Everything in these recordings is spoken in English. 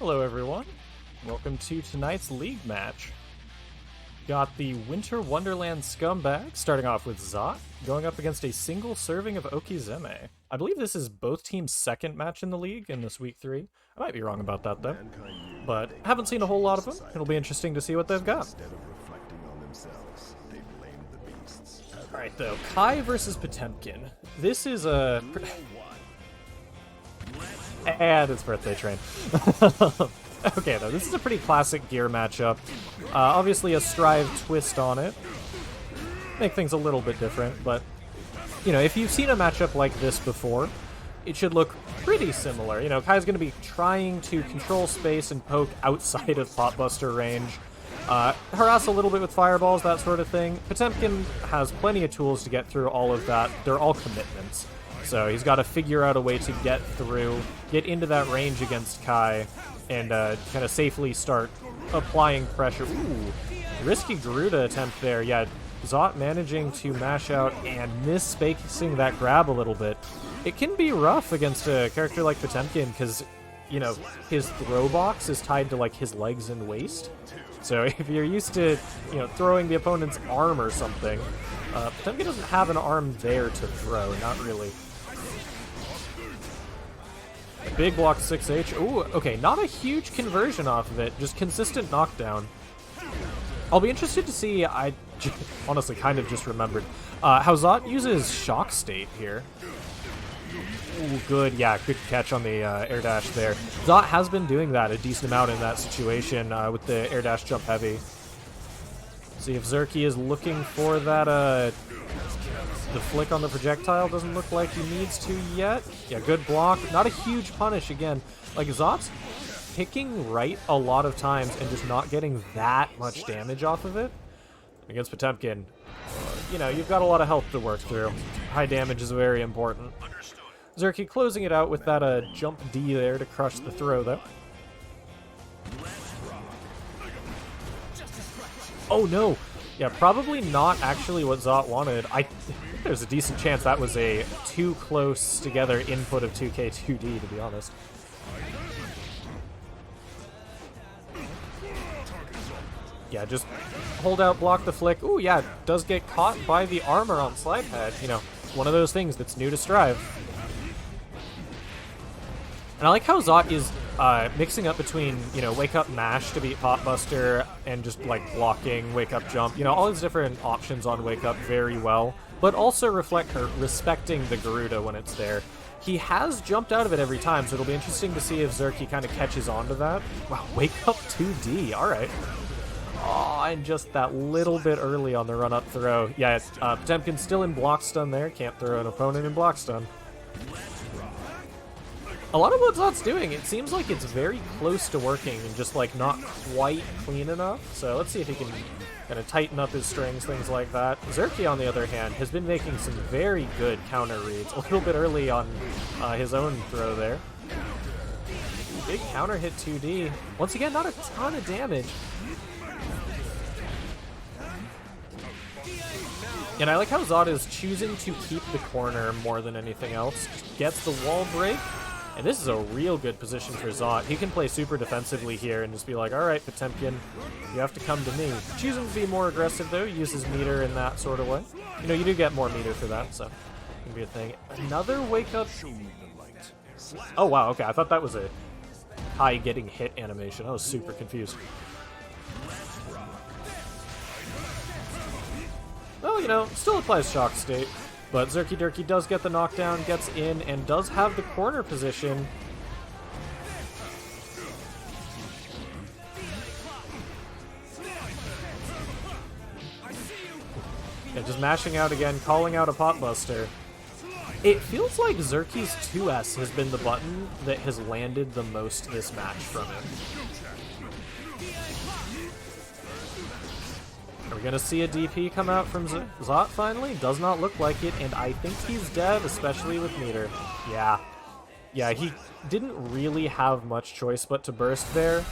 Hello everyone, welcome to tonight's league match. Got the Winter Wonderland Scumbags starting off with Zot, going up against a single serving of Okizeme. I believe this is both teams' second match in the league in this week 3. I might be wrong about that though, but haven't seen a whole lot of them. It'll be interesting to see what they've got. Alright though, Kai versus Potemkin. This is a... And it's birthday train. Okay, though, this is a pretty classic gear matchup. Obviously a Strive twist on it. Make things a little bit different, but, you know, if you've seen a matchup like this before, it should look pretty similar. You know, Kai's going to be trying to control space and poke outside of Potbuster range. Harass a little bit with fireballs, that sort of thing. Potemkin has plenty of tools to get through all of that. They're all commitments. So he's got to figure out a way to get through, get into that range against Kai, and kind of safely start applying pressure. Ooh, risky Garuda attempt there. Yeah, Zot managing to mash out and misspacing that grab a little bit. It can be rough against a character like Potemkin because, you know, his throw box is tied to, like, his legs and waist. So if you're used to, you know, throwing the opponent's arm or something, Potemkin doesn't have an arm there to throw, not really. Big block 6H. Ooh, okay, not a huge conversion off of it, just consistent knockdown. I'll be interested to see, I honestly kind of just remembered, how Zot uses Shock State here. Ooh, good, yeah, good catch on the air dash there. Zot has been doing that a decent amount in that situation with the air dash jump heavy. See if Zerky is looking for that, the flick on the projectile doesn't look like he needs to yet. Yeah, good block. Not a huge punish again. Like, Zot's picking right a lot of times and just not getting that much damage off of it. Against Potemkin, you know, you've got a lot of health to work through. High damage is very important. Zerky closing it out with that jump D there to crush the throw, though. Oh, no. Yeah, probably not actually what Zot wanted. There's a decent chance that was a too close together input of 2K2D, to be honest. Yeah, just hold out, block the flick. Ooh, yeah, does get caught by the armor on slide pad. You know, one of those things that's new to Strive. And I like how Zot is mixing up between, you know, wake up mash to beat Potbuster and just, like, blocking, wake up jump. You know, all his different options on wake up very well, but also respecting the Garuda when it's there. He has jumped out of it every time, so it'll be interesting to see if Zerky kind of catches on to that. Wow, wake up 2D, alright. Oh, and just that little bit early on the run-up throw. Yeah, Potemkin's still in block stun there. Can't throw an opponent in block stun. A lot of what Zot's doing, it seems like it's very close to working and just, like, not quite clean enough. So let's see if he can kind of tighten up his strings, things like that. Zerky, on the other hand, has been making some very good counter reads. A little bit early on his own throw there. Big counter hit 2D. Once again, not a ton of damage. And I like how Zot is choosing to keep the corner more than anything else. Just gets the wall break. And this is a real good position for Zot. He can play super defensively here and just be like, alright, Potemkin, you have to come to me. Choosing to be more aggressive, though, uses meter in that sort of way. You know, you do get more meter for that, so it can be a thing. Another wake-up... Oh, wow, okay, I thought that was a high getting hit animation. I was super confused. Well, you know, still applies Shock State. But Zerky Durky does get the knockdown, gets in, and does have the corner position. Yeah, just mashing out again, calling out a Potbuster. It feels like Zerky's 2S has been the button that has landed the most this match from him. Are we going to see a DP come out from Zot finally? Does not look like it, and I think he's dead, especially with meter. Yeah. Yeah, he didn't really have much choice but to burst there.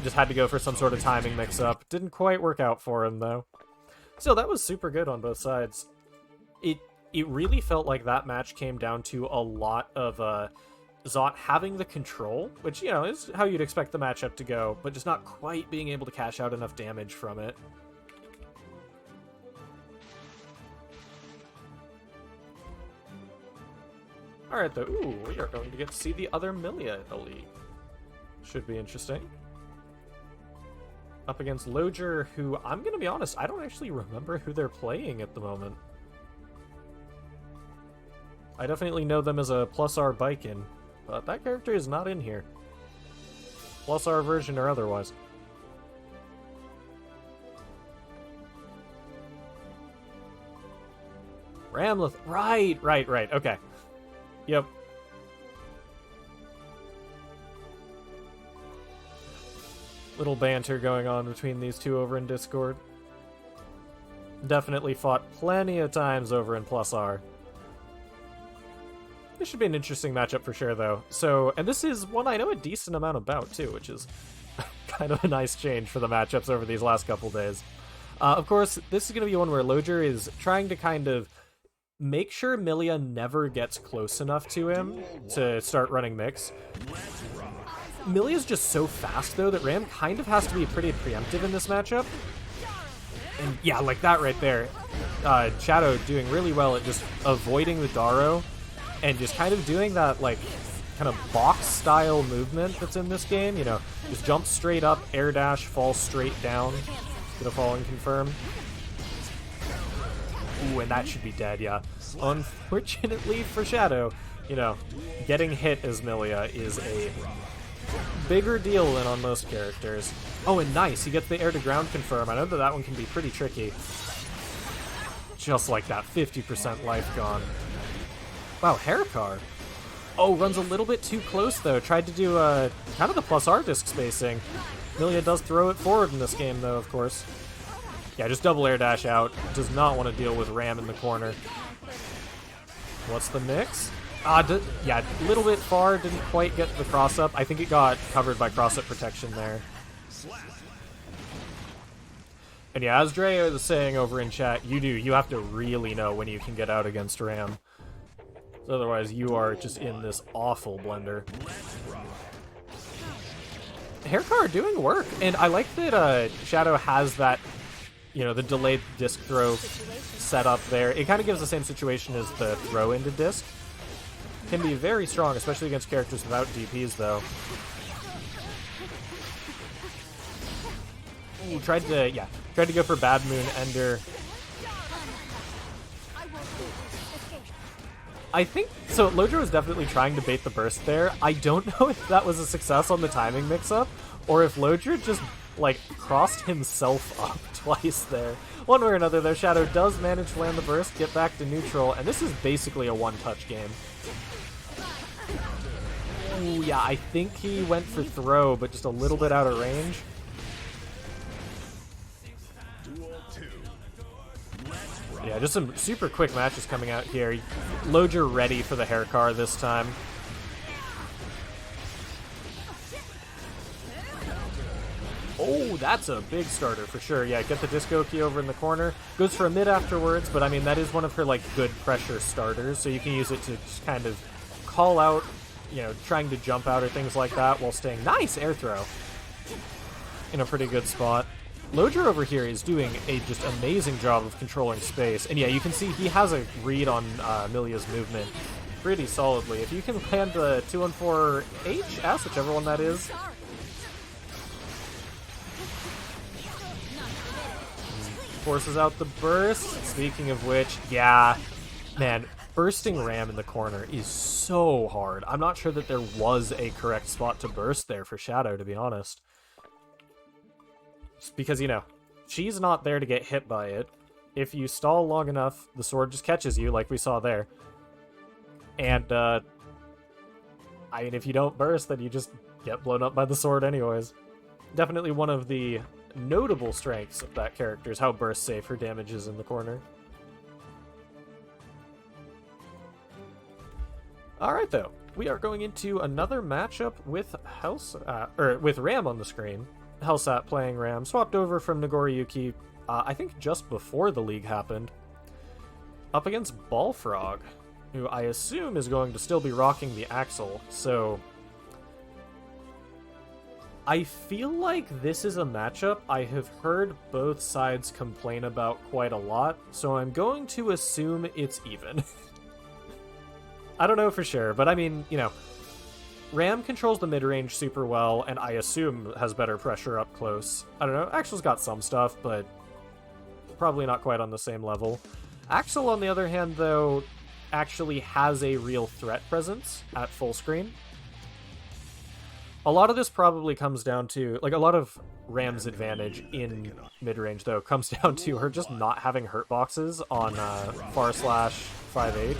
Just had to go for some sort of timing mix-up. Didn't quite work out for him, though. Still, that was super good on both sides. It really felt like that match came down to a lot of Zot having the control, which, you know, is how you'd expect the matchup to go, but just not quite being able to cash out enough damage from it. Alright, though. Ooh, we are going to get to see the other Milia in the league. Should be interesting. Up against Logier, who, I'm going to be honest, I don't actually remember who they're playing at the moment. I definitely know them as a plus R Bikin, but that character is not in here. Plus R version or otherwise. Ramleth. Right. Okay. Yep. Little banter going on between these two over in Discord. Definitely fought plenty of times over in Plus R. This should be an interesting matchup for sure, though. So, and this is one I know a decent amount about, too, which is kind of a nice change for the matchups over these last couple days. Of course, this is going to be one where Logier is trying to kind of make sure Milia never gets close enough to him to start running mix. Milia's just so fast, though, that Ram kind of has to be pretty preemptive in this matchup. And yeah, like that right there. Shadow doing really well at just avoiding the Daro and just kind of doing that, like, kind of box-style movement that's in this game. You know, just jump straight up, air dash, fall straight down. Gonna fall and confirm. Ooh, and that should be dead, yeah. Unfortunately for Shadow, you know, getting hit as Milia is a bigger deal than on most characters. Oh, and nice, he gets the air to ground confirm. I know that that one can be pretty tricky. Just like that, 50% life gone. Wow, Haircar. Oh, runs a little bit too close, though. Tried to do kind of the plus R disc spacing. Milia does throw it forward in this game, though, of course. Yeah, just double air dash out. Does not want to deal with Ram in the corner. What's the mix? Yeah, a little bit far. Didn't quite get the cross-up. I think it got covered by cross-up protection there. And yeah, as Dre was saying over in chat, you have to really know when you can get out against Ram. Otherwise, you are just in this awful blender. Haircar doing work, and I like that Shadow has that, you know, the delayed disc throw set up there. It kind of gives the same situation as the throw into disc. Can be very strong, especially against characters without DPs, though. Ooh, tried to go for Bad Moon Ender. I think, so Logier was definitely trying to bait the burst there. I don't know if that was a success on the timing mix-up, or if Logier just, like, crossed himself up twice there. One way or another, though, Shadow does manage to land the burst, get back to neutral, and this is basically a one-touch game. Ooh, yeah, I think he went for throw, but just a little bit out of range. Yeah, just some super quick matches coming out here. Logier ready for the Haircar this time. Oh, that's a big starter for sure. Yeah, get the disco key over in the corner. Goes for a mid afterwards, but I mean, that is one of her, like, good pressure starters, so you can use it to just kind of call out, you know, trying to jump out or things like that while staying nice air throw in a pretty good spot. Logier over here is doing a just amazing job of controlling space. And yeah, you can see he has a read on Milia's movement pretty solidly. If you can land the 214H, S, whichever one that is. Forces out the burst. Speaking of which, yeah, man, bursting Ram in the corner is so hard. I'm not sure that there was a correct spot to burst there for Shadow, to be honest. Just because, you know, she's not there to get hit by it. If you stall long enough, the sword just catches you, like we saw there. And, I mean, if you don't burst, then you just get blown up by the sword anyways. Definitely one of the notable strengths of that character is how burst safe her damage is in the corner. Alright, though. We are going into another matchup with with Ram on the screen. Hellsat playing Ram, swapped over from Nagoriyuki, I think just before the league happened. Up against Ballfrog. who I assume is going to still be rocking the Axel, so I feel like this is a matchup I have heard both sides complain about quite a lot, so I'm going to assume it's even. I don't know for sure, but I mean, you know, Ram controls the mid-range super well, and I assume has better pressure up close. I don't know, Axel's got some stuff, but probably not quite on the same level. Axel, on the other hand, though, actually has a real threat presence at full screen. A lot of this probably comes down to, like, a lot of Ram's advantage in mid-range, though, comes down to her just not having hurt boxes on /5H.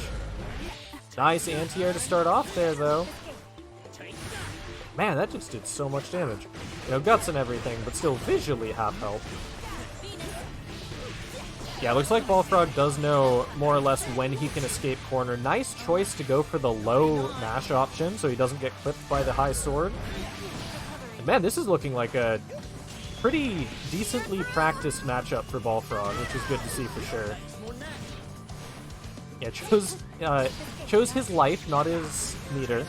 Nice anti-air to start off there, though. Man, that just did so much damage. You know, guts and everything, but still visually half health. Yeah, looks like Balfrog does know more or less when he can escape corner. Nice choice to go for the low mash option so he doesn't get clipped by the high sword. And man, this is looking like a pretty decently practiced matchup for Balfrog, which is good to see for sure. Yeah, chose his life, not his meter.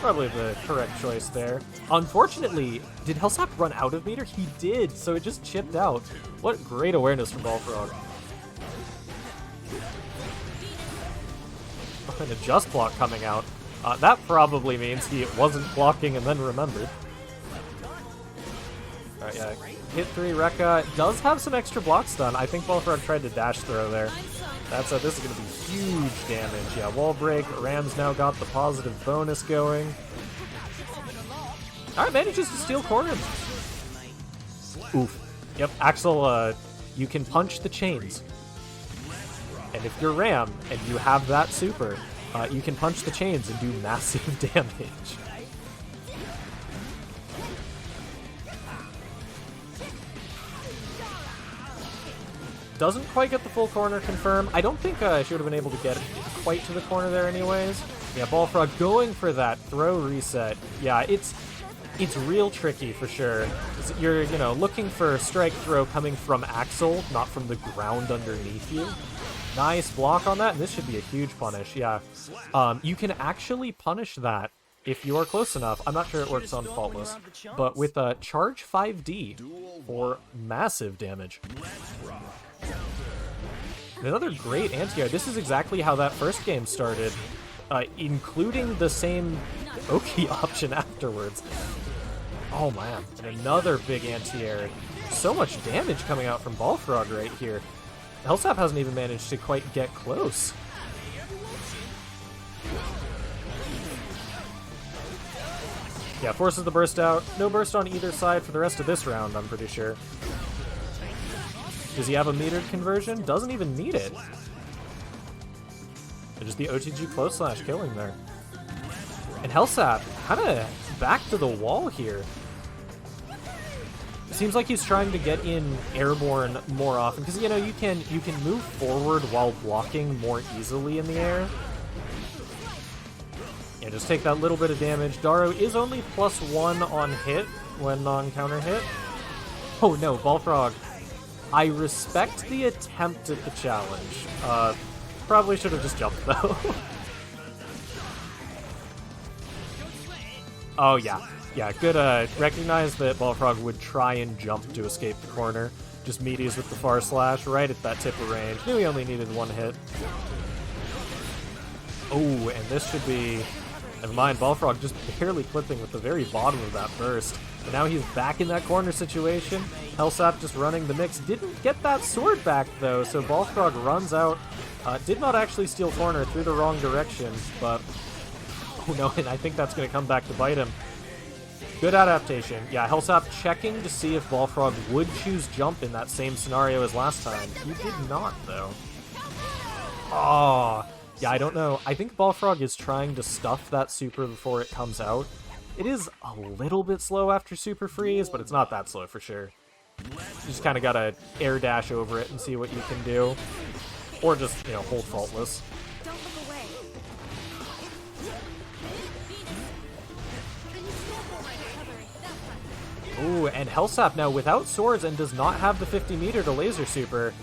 Probably the correct choice there. Unfortunately, did Hellsap run out of meter? He did, so it just chipped out. What great awareness from Balfrog. And a just block coming out. That probably means he wasn't blocking and then remembered. Alright, yeah. Hit 3 Rekka does have some extra block stun. I think Balfrog tried to dash throw there. This is going to be huge damage. Yeah, wall break. Ram's now got the positive bonus going. Alright, manages to steal corner. Oof. Yep, Axel, you can punch the chains. And if you're Ram and you have that super, you can punch the chains and do massive damage. Doesn't quite get the full corner confirm. I don't think she would have been able to get quite to the corner there anyways. Yeah, Balfrog going for that throw reset. Yeah, it's real tricky for sure. You're, you know, looking for strike throw coming from Axel, not from the ground underneath you. Nice block on that, and this should be a huge punish, yeah. You can actually punish that if you are close enough. I'm not sure it works on Faultless, but with a charge 5D for massive damage. Another great anti-air. This is exactly how that first game started, including the same Oki option afterwards. Oh man, and another big anti-air. So much damage coming out from Balfrog right here. Hellsap hasn't even managed to quite get close. Yeah, forces the burst out. No burst on either side for the rest of this round, I'm pretty sure. Does he have a metered conversion? Doesn't even need it. And just the OTG close slash killing there. And Hellsap kind of back to the wall here. Seems like he's trying to get in airborne more often because, you know, you can move forward while blocking more easily in the air. Yeah, just take that little bit of damage. Daro is only +1 on hit when on counter hit. Oh no, Balfrog. I respect the attempt at the challenge. Probably should have just jumped though. Oh yeah. Yeah, good, recognize that Balfrog would try and jump to escape the corner. Just meaties with the far slash right at that tip of range. Knew he only needed one hit. Oh, and this should be... Never mind, Balfrog just barely clipping with the very bottom of that burst. But now he's back in that corner situation. Hellsap just running the mix. Didn't get that sword back, though, so Balfrog runs out. Did not actually steal corner through the wrong direction, but... Oh no, and I think that's going to come back to bite him. Good adaptation. Yeah, Hellsap checking to see if Balfrog would choose jump in that same scenario as last time. He did not, though. Oh, yeah, I don't know. I think Balfrog is trying to stuff that super before it comes out. It is a little bit slow after super freeze, but it's not that slow for sure. You just kind of gotta air dash over it and see what you can do. Or just, you know, hold faultless. Ooh, and Hellsap now without swords and does not have the 50 meter to laser super.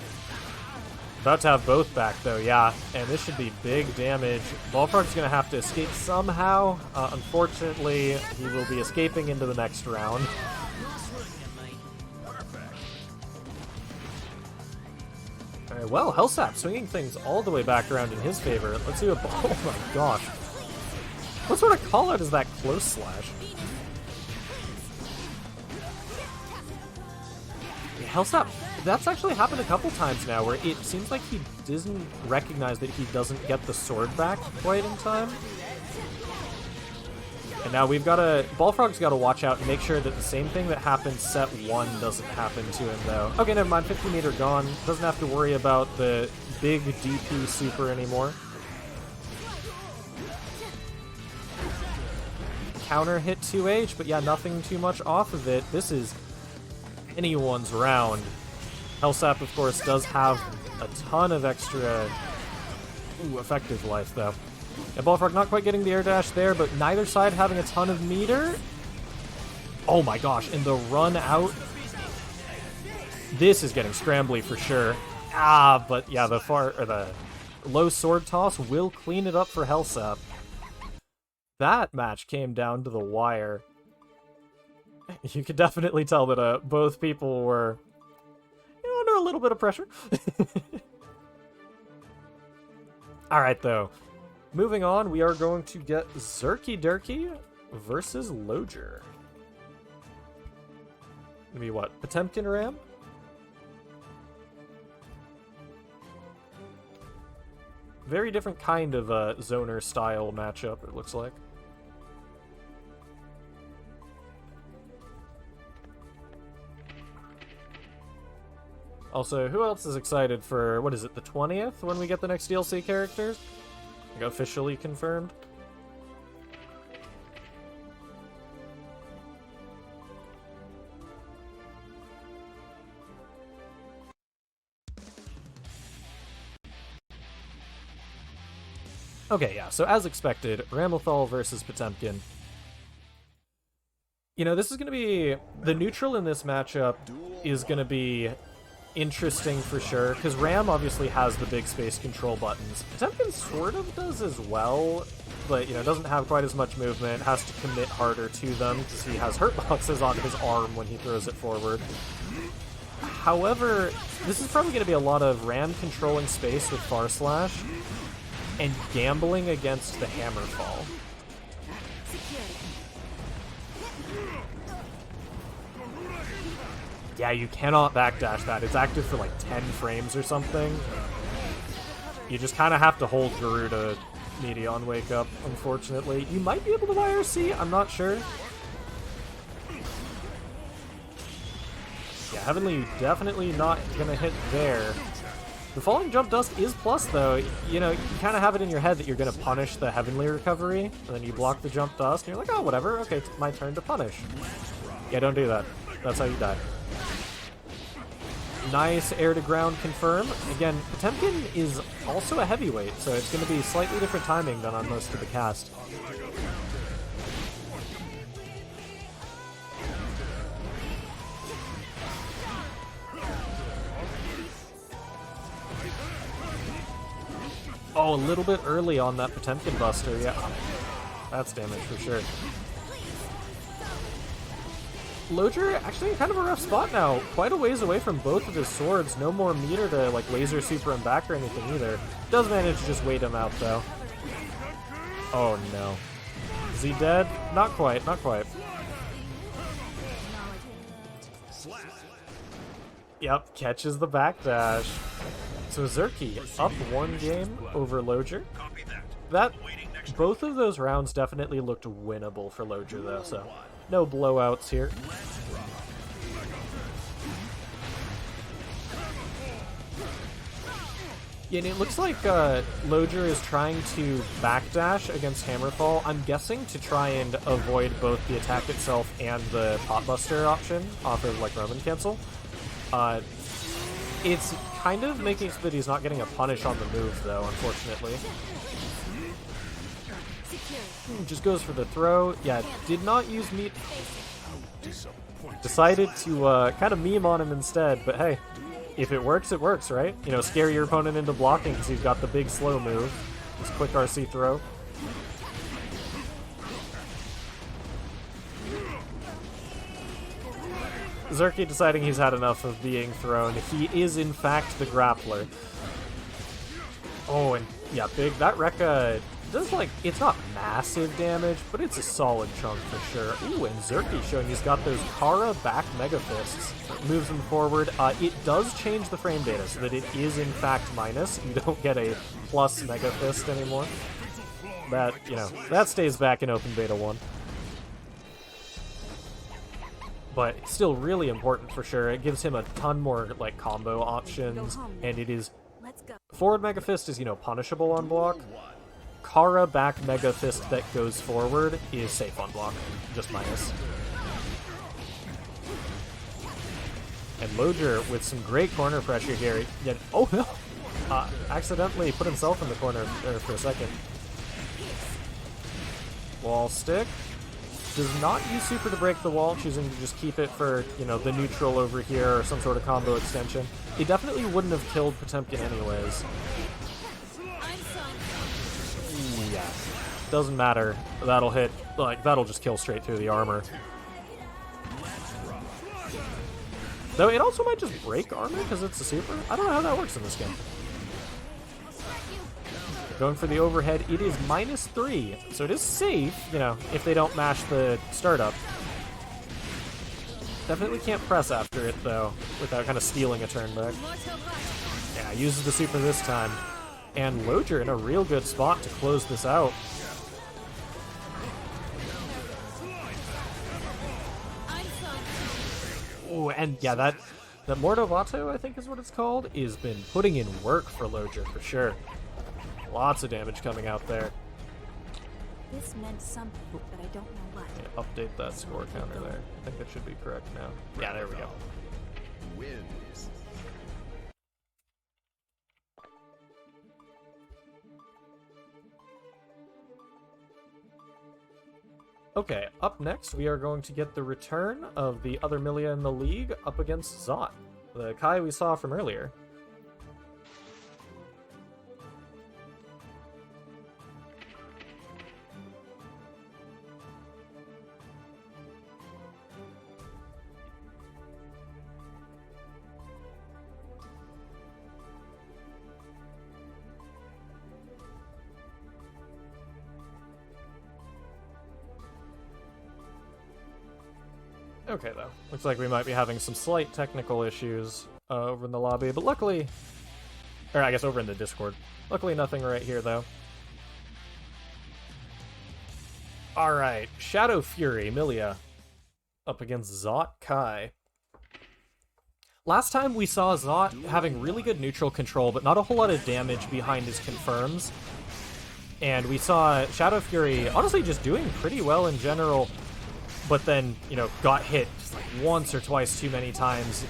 About to have both back, though, yeah. And this should be big damage. Bullfrog's going to have to escape somehow. Unfortunately, he will be escaping into the next round. Alright, well, Hellsap swinging things all the way back around in his favor. Let's see what... Oh my gosh. What sort of call-out is that close slash? Hellsap, that's actually happened a couple times now, where it seems like he doesn't recognize that he doesn't get the sword back quite in time. And now we've got to... Bullfrog's got to watch out and make sure that the same thing that happened set 1 doesn't happen to him, though. Okay, never mind. 50 meter gone. Doesn't have to worry about the big DP super anymore. Counter hit 2H, but yeah, nothing too much off of it. This is anyone's round. Hellsap, of course, does have a ton of extra effective life, though. And Bullfrog not quite getting the air dash there, but neither side having a ton of meter. Oh my gosh, and the run out. This is getting scrambly for sure. But yeah, the low sword toss will clean it up for Hellsap. That match came down to the wire. You could definitely tell that both people were, under a little bit of pressure. Alright, though. Moving on, we are going to get Zerky Durky versus Logier. Gonna be what? Potemkin Ram? Very different kind of zoner style matchup, it looks like. Also, who else is excited for, what is it, the 20th when we get the next DLC characters? Like, officially confirmed? Okay, yeah, so as expected, Ramlethal versus Potemkin. This is going to be... The neutral in this matchup is going to be interesting for sure, because Ram obviously has the big space control buttons. Potemkin sort of does as well, but, doesn't have quite as much movement, has to commit harder to them, because he has hurt boxes on his arm when he throws it forward. However, this is probably going to be a lot of Ram controlling space with Far Slash, and gambling against the hammer fall. Yeah, you cannot backdash that. It's active for like 10 frames or something. You just kind of have to hold Garuda Media on Wake Up, unfortunately. You might be able to YRC, I'm not sure. Yeah, Heavenly definitely not gonna hit there. The falling jump dust is plus, though. You kind of have it in your head that you're going to punish the Heavenly recovery, and then you block the jump dust, and you're like, oh, whatever, okay, it's my turn to punish. Yeah, don't do that. That's how you die. Nice air to ground confirm. Again, Potemkin is also a heavyweight, so it's going to be slightly different timing than on most of the cast. Oh, a little bit early on that Potemkin Buster, yeah. That's damage for sure. Logier actually in kind of a rough spot now. Quite a ways away from both of his swords. No more meter to like laser super him back or anything either. Does manage to just wait him out though. Oh no. Is he dead? Not quite, not quite. Yep, catches the backdash. So Zerky up 1 game over Logier. Both of those rounds definitely looked winnable for Logier though, so no blowouts here. Yeah, and it looks like Logier is trying to backdash against Hammerfall, I'm guessing to try and avoid both the attack itself and the Potbuster option off of like Roman Cancel. It's kind of making it so that he's not getting a punish on the move, though, unfortunately. Just goes for the throw. Yeah, did not use meat. Decided to kind of meme on him instead, but hey, if it works, right? You know, scare your opponent into blocking because he's got the big slow move. This quick RC throw. Zerky deciding he's had enough of being thrown. He is, in fact, the grappler. Oh, and yeah, big. That Rekka does, like, it's not massive damage, but it's a solid chunk for sure. Ooh, and Zerky showing he's got those Kara back Mega Fists. Moves him forward. It does change the frame data so that it is, in fact, minus. You don't get a plus Mega Fist anymore. That, you know, that stays back in Open Beta 1. But it's still really important for sure. It gives him a ton more, like, combo options, and it is... Forward Mega Fist is, you know, punishable on block. Kara back Mega Fist that goes forward is safe on block, just minus. And Logier with some great corner pressure here. Yet, oh no! Accidentally put himself in the corner there for a second. Wall stick. Does not use super to break the wall, choosing to just keep it for, you know, the neutral over here or some sort of combo extension. He definitely wouldn't have killed Potemkin anyways. Yeah. Doesn't matter. That'll hit, like, that'll just kill straight through the armor. Though it also might just break armor because it's a super. I don't know how that works in this game. Going for the overhead, it is -3, so it is safe, you know, if they don't mash the startup. Definitely can't press after it, though, without kind of stealing a turn back. Yeah, uses the super this time. And Logier in a real good spot to close this out. Oh, and yeah, that Mordovato, I think is what it's called, has been putting in work for Logier for sure. Lots of damage coming out there. This meant something, but I don't know what. Yeah, update that score counter there. I think that should be correct now. Yeah, there we go. Wins. Okay, up next we are going to get the return of the other Milia in the league up against Zot, the Kai we saw from earlier. Okay, though. Looks like we might be having some slight technical issues over in the lobby, but luckily... Or, I guess over in the Discord. Luckily, nothing right here, though. Alright, Shadow Fury, Milia, up against Zot Kai. Last time we saw Zot having really good neutral control, but not a whole lot of damage behind his confirms. And we saw Shadow Fury honestly just doing pretty well in general, but then, you know, got hit just like once or twice too many times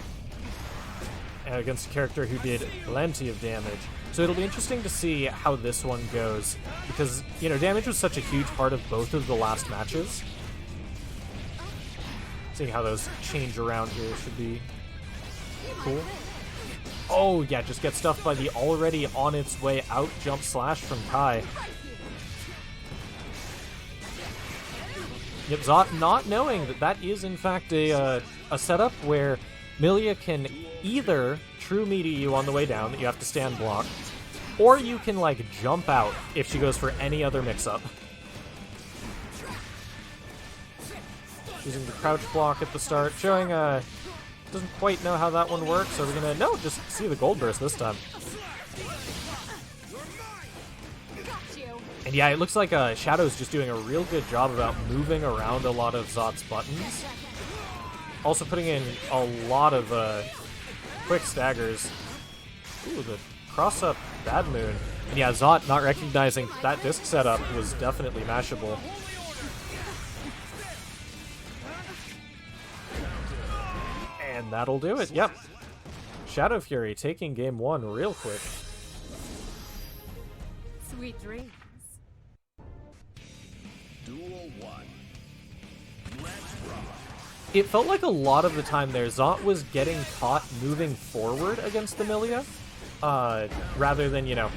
against a character who did plenty of damage. So it'll be interesting to see how this one goes, because, you know, damage was such a huge part of both of the last matches. Seeing how those change around here should be cool. Oh, yeah, just get stuffed by the already on its way out jump slash from Kai. Yep, Zot not knowing that that is, in fact, a setup where Milia can either true meaty you on the way down, that you have to stand block, or you can, like, jump out if she goes for any other mix-up. Using the crouch block at the start, showing, doesn't quite know how that one works, so we're gonna, no, just see the gold burst this time. And yeah, it looks like Shadow's just doing a real good job about moving around a lot of Zot's buttons. Also putting in a lot of quick staggers. Ooh, the cross-up Bad Moon. And yeah, Zot not recognizing that disc setup was definitely mashable. And that'll do it, yep. Shadow Fury taking game one real quick. Sweet dreams. Duel 1. Let's rock. it felt like a lot of the time there, Zot was getting caught moving forward against the Milia, rather than, you know,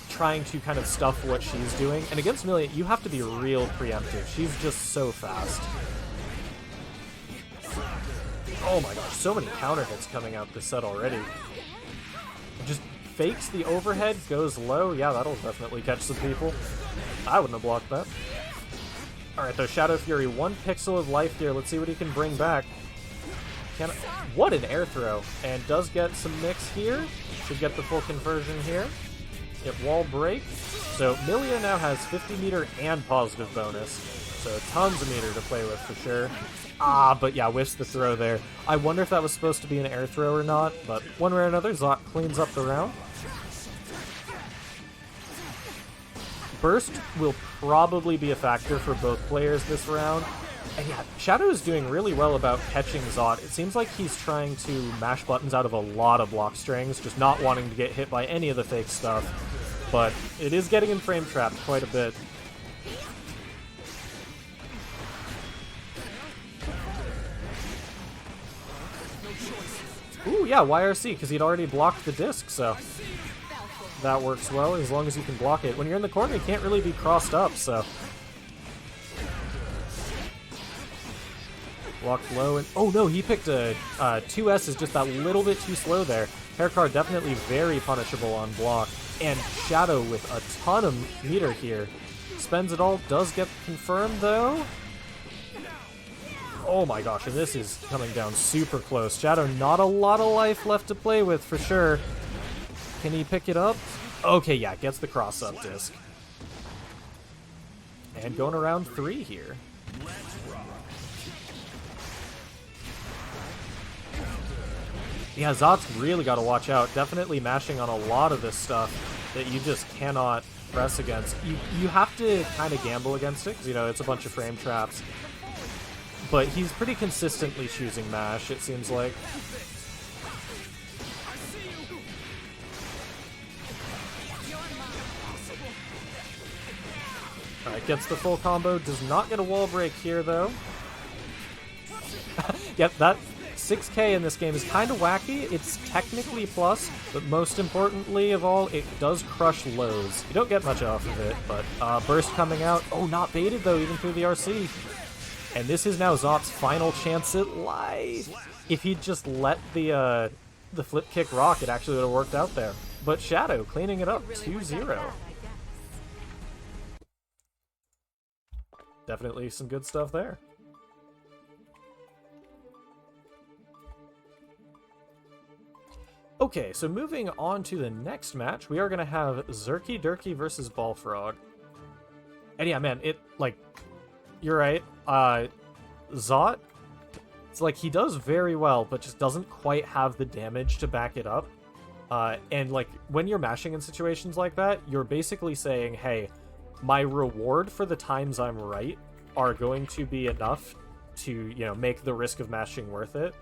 trying to kind of stuff what she's doing. And against Millie, you have to be real preemptive. She's just so fast. Oh my gosh, so many counter hits coming out this set already. Just fakes the overhead, goes low. Yeah, that'll definitely catch some people. I wouldn't have blocked that. Alright, though, Shadow Fury, 1 pixel of life here. Let's see what he can bring back. What an air throw. And does get some mix here. Should get the full conversion here. Get wall break. So Milia now has 50 meter and positive bonus. So tons of meter to play with for sure. Ah, but yeah, whiffs the throw there. I wonder if that was supposed to be an air throw or not, but one way or another, Zot cleans up the round. Burst will probably be a factor for both players this round. And yeah, Shadow is doing really well about catching Zot. It seems like he's trying to mash buttons out of a lot of block strings, just not wanting to get hit by any of the fake stuff. But it is getting him frame trapped quite a bit. Ooh, yeah, YRC, because he'd already blocked the disc, so that works well, as long as you can block it. When you're in the corner, you can't really be crossed up, so. Blocked low, and oh no, he picked a 2S is just that little bit too slow there. Haircar definitely very punishable on block, and Shadow with a ton of meter here. Spends it all, does get confirmed though. Oh my gosh, and this is coming down super close. Shadow, not a lot of life left to play with for sure. Can he pick it up? Okay, yeah, gets the cross-up disc. And going around 3 here. Yeah, Zot's really got to watch out. Definitely mashing on a lot of this stuff that you just cannot press against. You have to kind of gamble against it, because, you know, it's a bunch of frame traps. But he's pretty consistently choosing mash, it seems like. Alright, gets the full combo. Does not get a wall break here, though. Yep, that 6K in this game is kind of wacky. It's technically plus, but most importantly of all, it does crush lows. You don't get much off of it, but burst coming out. Oh, not baited, though, even through the RC. And this is now Zot's final chance at life. If he'd just let the flip kick rock, it actually would have worked out there. But Shadow cleaning it up, 2-0. Definitely some good stuff there. Okay, so moving on to the next match, we are going to have Zerky Durky versus Ballfrog. And yeah, man, it, like, you're right. Zot, it's like he does very well, but just doesn't quite have the damage to back it up. And like when you're mashing in situations like that, you're basically saying, hey, my reward for the times I'm right are going to be enough to, you know, make the risk of mashing worth it.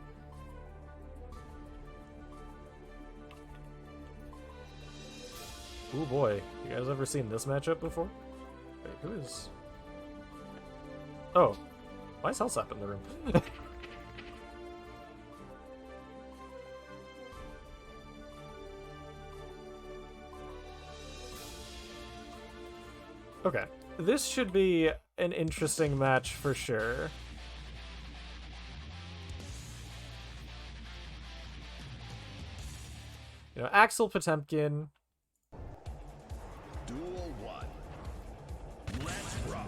Oh boy, you guys ever seen this matchup before? Wait, who is... Oh, why is Hellsap in the room? Okay, this should be an interesting match for sure. You know, Axel Potemkin. Duel 1. Let's rock.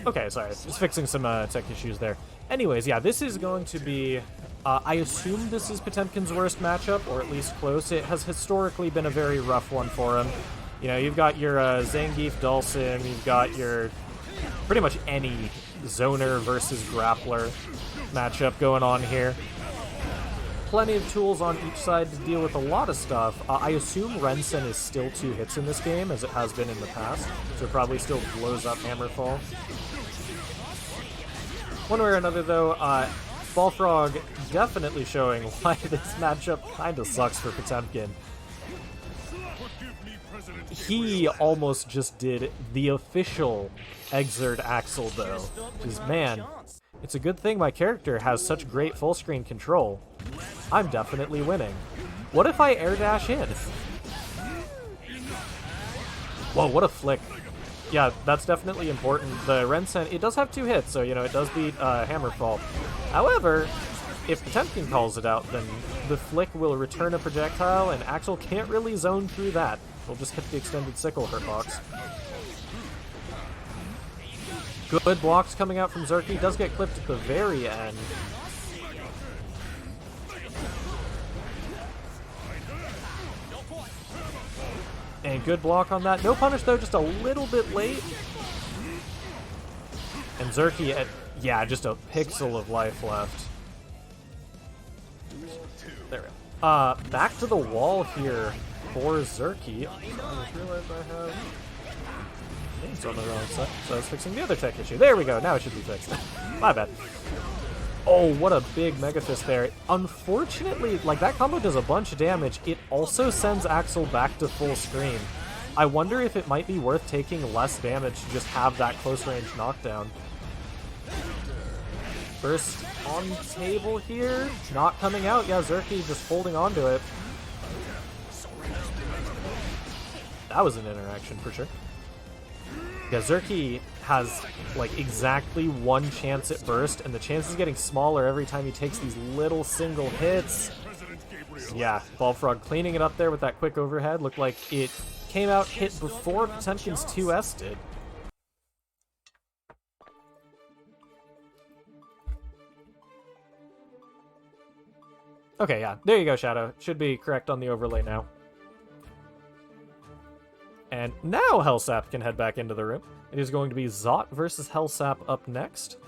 Okay, sorry, just fixing some tech issues there. Anyways, yeah, this is going to be... I assume this is Potemkin's worst matchup, or at least close. It has historically been a very rough one for him. You know, you've got your Zangief Dulcin, you've got your pretty much any zoner versus grappler matchup going on here. plenty of tools on each side to deal with a lot of stuff. I assume Rensen is still 2 hits in this game, as it has been in the past, so it probably still blows up Hammerfall. One way or another, though, Ballfrog definitely showing why this matchup kind of sucks for Potemkin. He almost just did the official Exert Axel, though. Because, man, it's a good thing my character has such great full-screen control. I'm definitely winning. What if I air dash in? Whoa, what a flick. Yeah, that's definitely important. The Rensen, it does have 2 hits, so, you know, it does beat Hammerfall. However, if Potemkin calls it out, then the flick will return a projectile, and Axel can't really zone through that. He'll just hit the extended sickle hurtbox. Good blocks coming out from Zerk. He does get clipped at the very end. And good block on that. No punish, though, just a little bit late. And Zerky at, yeah, just a pixel of life left. There we go. Back to the wall here for Zerky. I just realized I have names on the wrong side, so I was fixing the other tech issue. There we go, now it should be fixed. My bad. Oh, what a big Mega Fist there. Unfortunately, like, that combo does a bunch of damage. It also sends Axel back to full screen. I wonder if it might be worth taking less damage to just have that close range knockdown. First on table here. Not coming out. Yeah, Zerky just holding on to it. That was an interaction for sure. Yeah, Zerky has, like, exactly 1 chance at burst, and the chance is getting smaller every time he takes these little single hits. Yeah, Ballfrog cleaning it up there with that quick overhead. Looked like it came out hit before Potemkin's 2S did. Okay, yeah, there you go, Shadow. Should be correct on the overlay now. And now Hellsap can head back into the room. It is going to be Zot versus Hellsap up next.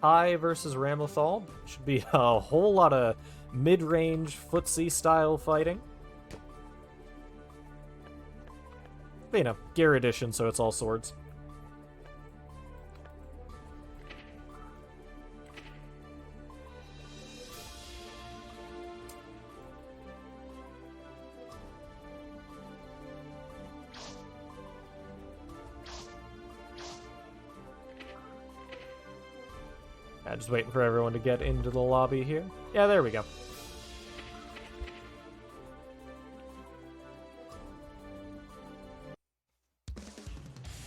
Kai versus Ramlethal. Should be a whole lot of mid-range footsie style fighting. But, you know, Gear Edition, so it's all swords. Yeah, just waiting for everyone to get into the lobby here. Yeah, there we go.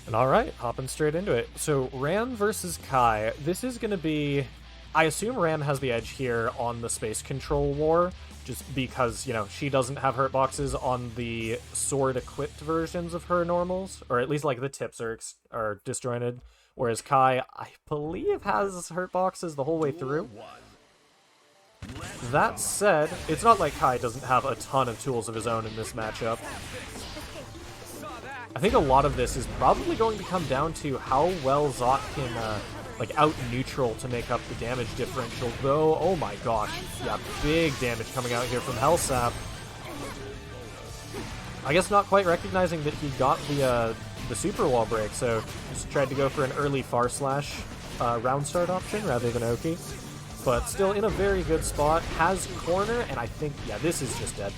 And alright, hopping straight into it. So, Ram versus Kai. This is going to be... I assume Ram has the edge here on the space control war, just because, you know, she doesn't have hurt boxes on the sword-equipped versions of her normals, or at least, like, the tips are disjointed. Whereas Kai, I believe, has hurt boxes the whole way through. That said, it's not like Kai doesn't have a ton of tools of his own in this matchup. I think a lot of this is probably going to come down to how well Zot can, like, out-neutral to make up the damage differential, though, oh my gosh, yeah, big damage coming out here from Hellsap. I guess not quite recognizing that he got the super wall break, so just tried to go for an early far slash round start option rather than Oki. But still in a very good spot, has corner, and I think, yeah, this is just dead.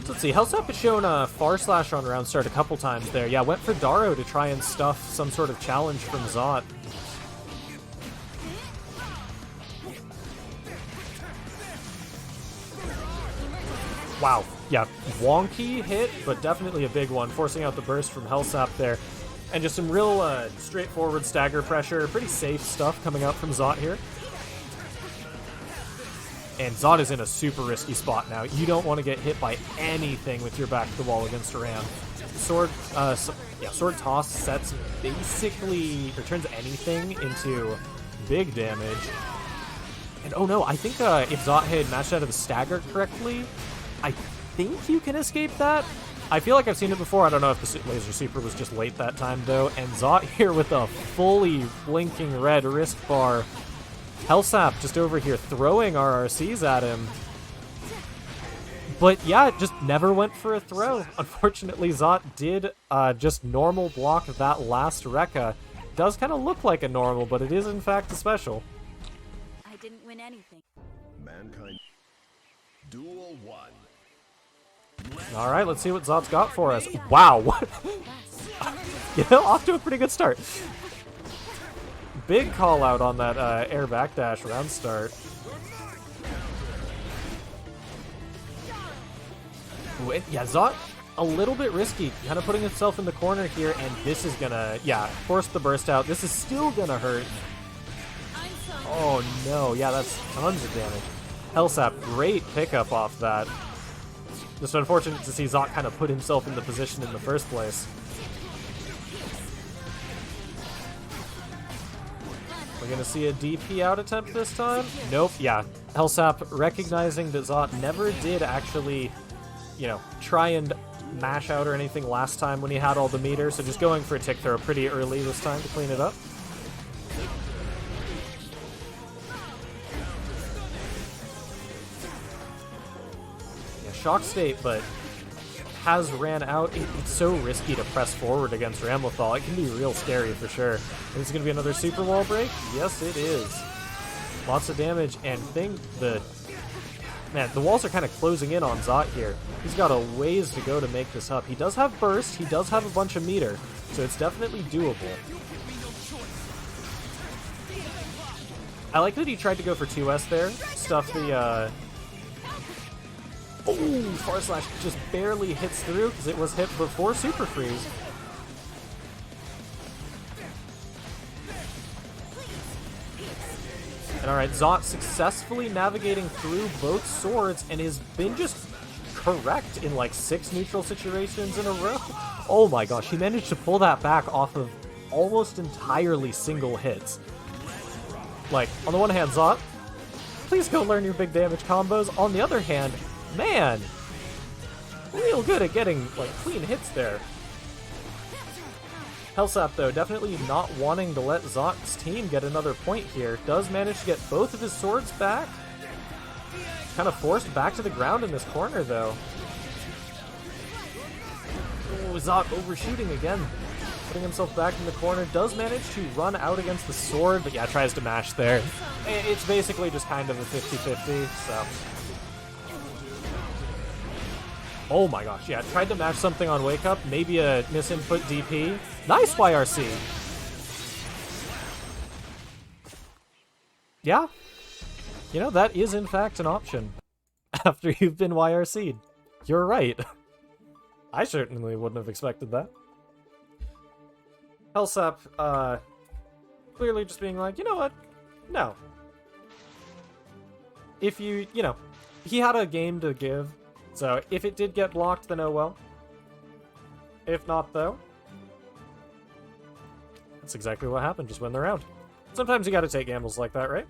So let's see, Hellsap has shown a far slash on round start a couple times there. Yeah, went for Daro to try and stuff some sort of challenge from Zot. Wow, yeah, wonky hit, but definitely a big one, forcing out the burst from Hellsap there. And just some real straightforward stagger pressure, pretty safe stuff coming out from Zot here. And Zot is in a super risky spot now. You don't want to get hit by anything with your back to the wall against a Ram. Sword toss sets basically, or turns anything into big damage. And oh no, I think if Zot had matched out of the stagger correctly, I think you can escape that. I feel like I've seen it before. I don't know if the laser super was just late that time, though. And Zot here with a fully blinking red wrist bar. Hellsap just over here throwing RRCs at him. But yeah, it just never went for a throw. Unfortunately, Zot did just normal block that last Rekka. Does kind of look like a normal, but it is in fact a special. I didn't win anything. Mankind. Duel 1. All right, let's see what Zot's got for us. Wow, what? You know, off to a pretty good start. Big call out on that air backdash round start. Ooh, yeah, Zot a little bit risky, kind of putting himself in the corner here, and this is gonna, yeah, force the burst out. This is still gonna hurt. Oh no, yeah, that's tons of damage. Hellsap, great pickup off that. Just unfortunate to see Zot kind of put himself in the position in the first place. We're gonna see a DP out attempt this time? Nope, yeah. Hellsap recognizing that Zot never did actually, you know, try and mash out or anything last time when he had all the meter, so just going for a tick throw pretty early this time to clean it up. Shock state, but has ran out. It's so risky to press forward against Ramlethal. It can be real scary for sure. Is this going to be another super wall break? Yes, it is. Lots of damage, and the walls are kind of closing in on Zot here. He's got a ways to go to make this up. He does have burst. He does have a bunch of meter, so it's definitely doable. I like that he tried to go for 2S there. Stuff the oh, Far Slash just barely hits through because it was hit before Super Freeze. And alright, Zot successfully navigating through both swords and has been just correct in like 6 neutral situations in a row. Oh my gosh, he managed to pull that back off of almost entirely single hits. Like, on the one hand, Zot, please go learn your big damage combos. On the other hand, man, real good at getting like clean hits there. Hellsap, though, definitely not wanting to let Zot's team get another point here. Does manage to get both of his swords back. Kind of forced back to the ground in this corner, though. Oh, Zot overshooting again. Putting himself back in the corner. Does manage to run out against the sword, but yeah, tries to mash there. It's basically just kind of a 50-50, so... Oh my gosh, yeah, tried to match something on Wake Up, maybe a misinput DP. Nice YRC! Yeah, you know, that is in fact an option after you've been YRC'd. You're right. I certainly wouldn't have expected that. Hellsap, clearly just being like, you know what? No. If you know, he had a game to give. So, if it did get blocked, then oh well. If not, though, that's exactly what happened, just win the round. Sometimes you gotta take gambles like that, right?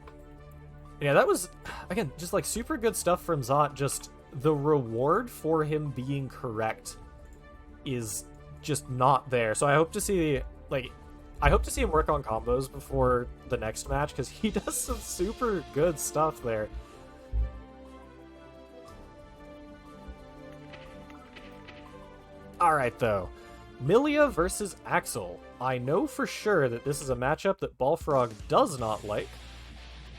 Yeah, that was, again, just like super good stuff from Zot. Just the reward for him being correct is just not there. So I hope to see, like, I hope to see him work on combos before the next match, because he does some super good stuff there. Alright, though. Milia versus Axel. I know for sure that this is a matchup that Balfrog does not like.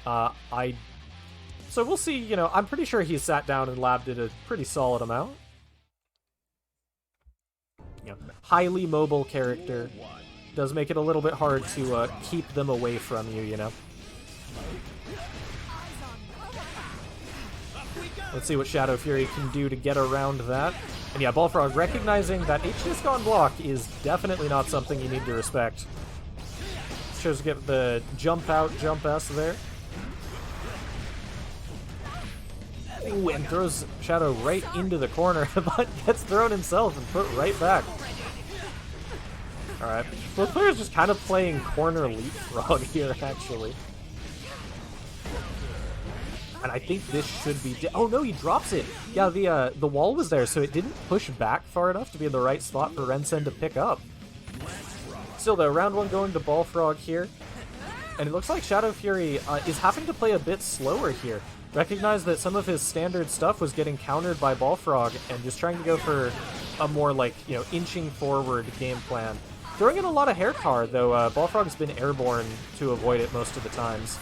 So we'll see, you know, I'm pretty sure he's sat down and labbed it a pretty solid amount. You know, highly mobile character. Does make it a little bit hard to keep them away from you, you know. Let's see what Shadow Fury can do to get around that. And yeah, Balfrog recognizing that HS gone block is definitely not something you need to respect. Chose to get the jump out, jump S there. Ooh, and throws Shadow right into the corner, but gets thrown himself and put right back. Alright, both players just kind of playing corner leapfrog here, actually. And I think this should be... Oh, no, he drops it. Yeah, the wall was there, so it didn't push back far enough to be in the right spot for Rensen to pick up. Still, though, round 1 going to Ballfrog here. And it looks like Shadow Fury is having to play a bit slower here. Recognize that some of his standard stuff was getting countered by Ballfrog and just trying to go for a more, like, you know, inching forward game plan. Throwing in a lot of hair tar, though Ballfrog's been airborne to avoid it most of the times.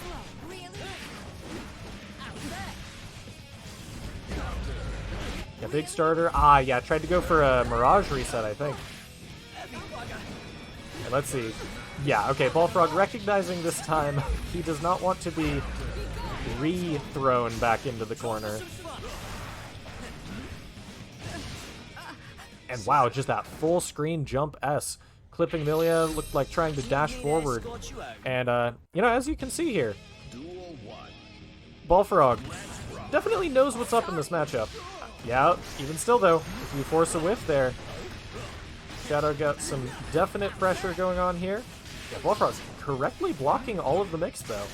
Yeah, big starter. Ah, yeah, tried to go for a Mirage reset, I think. Okay, let's see. Yeah, okay, Ballfrog recognizing this time he does not want to be re-thrown back into the corner. And wow, just that full screen jump S. Clipping Milia, looked like trying to dash forward. And, you know, as you can see here, Ballfrog definitely knows what's up in this matchup. Yeah, even still though, if you force a whiff there, Shadow got some definite pressure going on here. Yeah, Ballfrog's correctly blocking all of the mix though.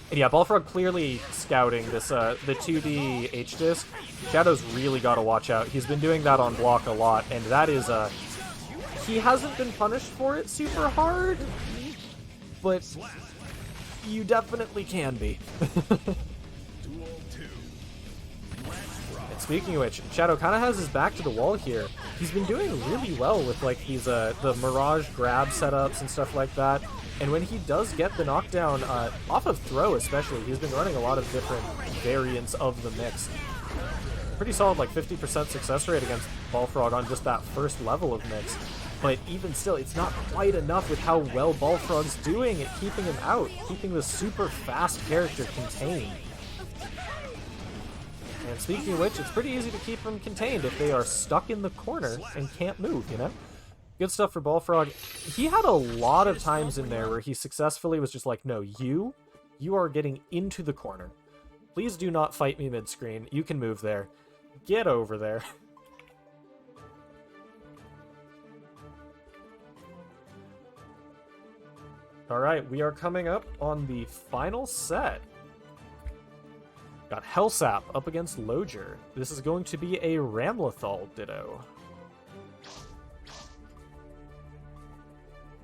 And yeah, Ballfrog clearly scouting this, the 2D H-Disc. Shadow's really got to watch out. He's been doing that on block a lot, and that is, he hasn't been punished for it super hard, but you definitely can be. And speaking of which, Shadow kind of has his back to the wall here. He's been doing really well with, like, these, the Mirage grab setups and stuff like that. And when he does get the knockdown, off of throw especially, he's been running a lot of different variants of the mix. Pretty solid, like 50% success rate against Ballfrog on just that first level of mix. But even still, it's not quite enough with how well Ballfrog's doing at keeping him out, keeping the super fast character contained. And speaking of which, it's pretty easy to keep them contained if they are stuck in the corner and can't move, you know? Good stuff for Ballfrog. He had a lot of times in there where he successfully was just like, no, you are getting into the corner. Please do not fight me mid-screen. You can move there. Get over there. Alright, we are coming up on the final set. Got Hellsap up against Logier. This is going to be a Ramlethal Ditto.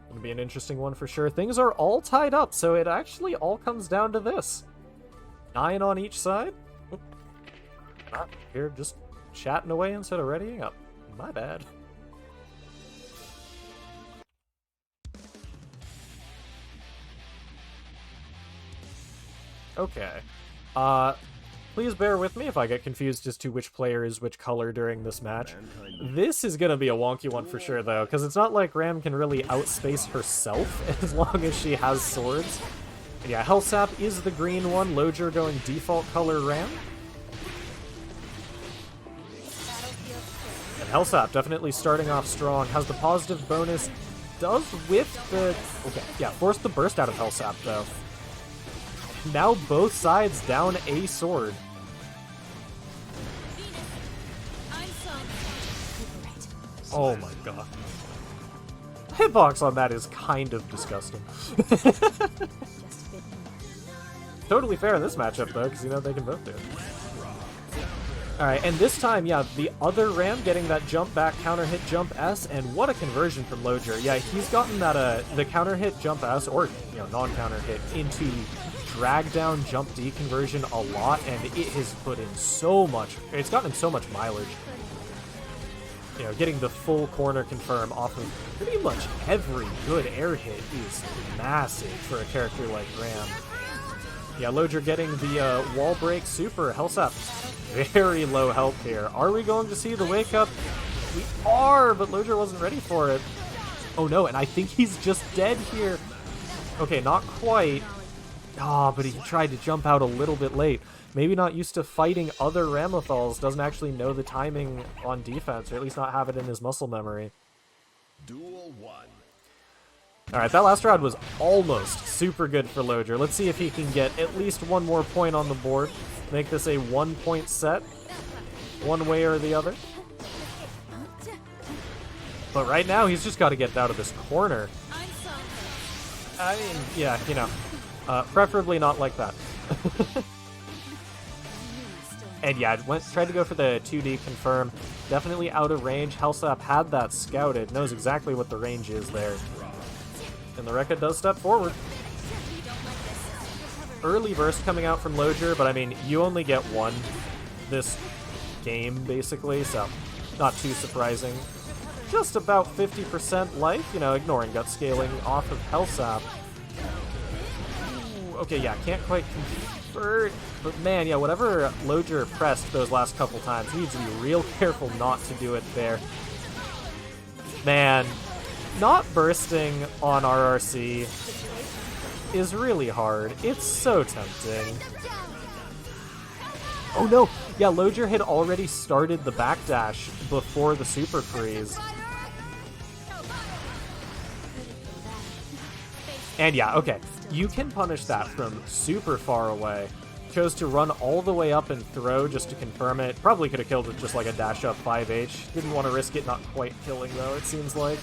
Gonna be an interesting one for sure. Things are all tied up, so it actually all comes down to this. 9 on each side. Oop. Not here, just chatting away instead of readying up. My bad. Okay. Please bear with me if I get confused as to which player is which color during this match. This is gonna be a wonky one for sure, though, because it's not like Ram can really outspace herself as long as she has swords. And yeah, Hellsap is the green one, Logier going default color Ram. And Hellsap definitely starting off strong, has the positive bonus, does whiff the... Okay, yeah, force the burst out of Hellsap, though. Now both sides down a sword. Oh my god. Hitbox on that is kind of disgusting. Totally fair in this matchup though, because you know they can both do it. Alright, and this time, yeah, the other Ram getting that jump back counter hit jump S, and what a conversion from Logier. Yeah, he's gotten that the counter hit jump S, or you know, non-counter hit, into drag down jump D conversion a lot, and it has put in so much, it's gotten him so much mileage. You know, getting the full corner confirm off of pretty much every good air hit is massive for a character like Ram. Yeah, Logier getting the wall break super. Hellsap, very low health here. Are we going to see the wake up? We are, but Logier wasn't ready for it. Oh no, and I think he's just dead here. Okay, not quite. Ah, but he tried to jump out a little bit late. Maybe not used to fighting other Ramlethals, doesn't actually know the timing on defense, or at least not have it in his muscle memory. Duel 1. Alright, that last round was almost super good for Logier. Let's see if he can get at least one more point on the board. Make this a 1-point set, one way or the other. But right now, he's just got to get out of this corner. I mean, yeah, you know, preferably not like that. And yeah, tried to go for the 2D confirm. Definitely out of range. Hellsap had that scouted, knows exactly what the range is there. And the Rekka does step forward. Early burst coming out from Logier, but I mean, you only get one this game, basically, so not too surprising. Just about 50% life, you know, ignoring gut scaling off of Hellsap. Ooh, okay, yeah, can't quite convert, but man, yeah, whatever Logier pressed those last couple times, he needs to be real careful not to do it there. Man, not bursting on RRC is really hard. It's so tempting. Oh no! Yeah, Logier had already started the backdash before the super freeze. And yeah, okay. You can punish that from super far away. Chose to run all the way up and throw just to confirm it. Probably could have killed with just like a dash up 5H. Didn't want to risk it not quite killing though, it seems like.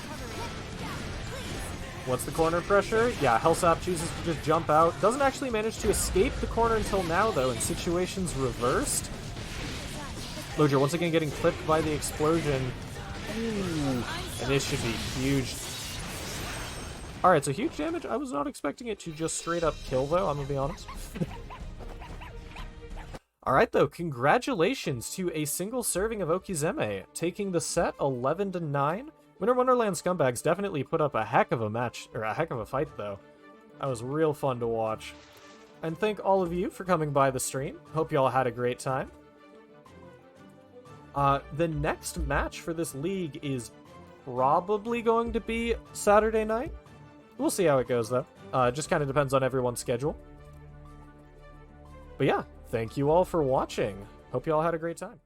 What's the corner pressure? Yeah, Hellsap chooses to just jump out. Doesn't actually manage to escape the corner until now, though, and situations reversed. Logier once again getting clipped by the explosion. Ooh, and this should be huge. Alright, so huge damage. I was not expecting it to just straight up kill, though, I'm gonna be honest. Alright, though, congratulations to a single serving of Okizeme, taking the set 11-9. Winter Wonderland Scumbags definitely put up a heck of a match, or a heck of a fight, though. That was real fun to watch. And thank all of you for coming by the stream. Hope you all had a great time. The next match for this league is probably going to be Saturday night. We'll see how it goes, though. Just kind of depends on everyone's schedule. But yeah, thank you all for watching. Hope you all had a great time.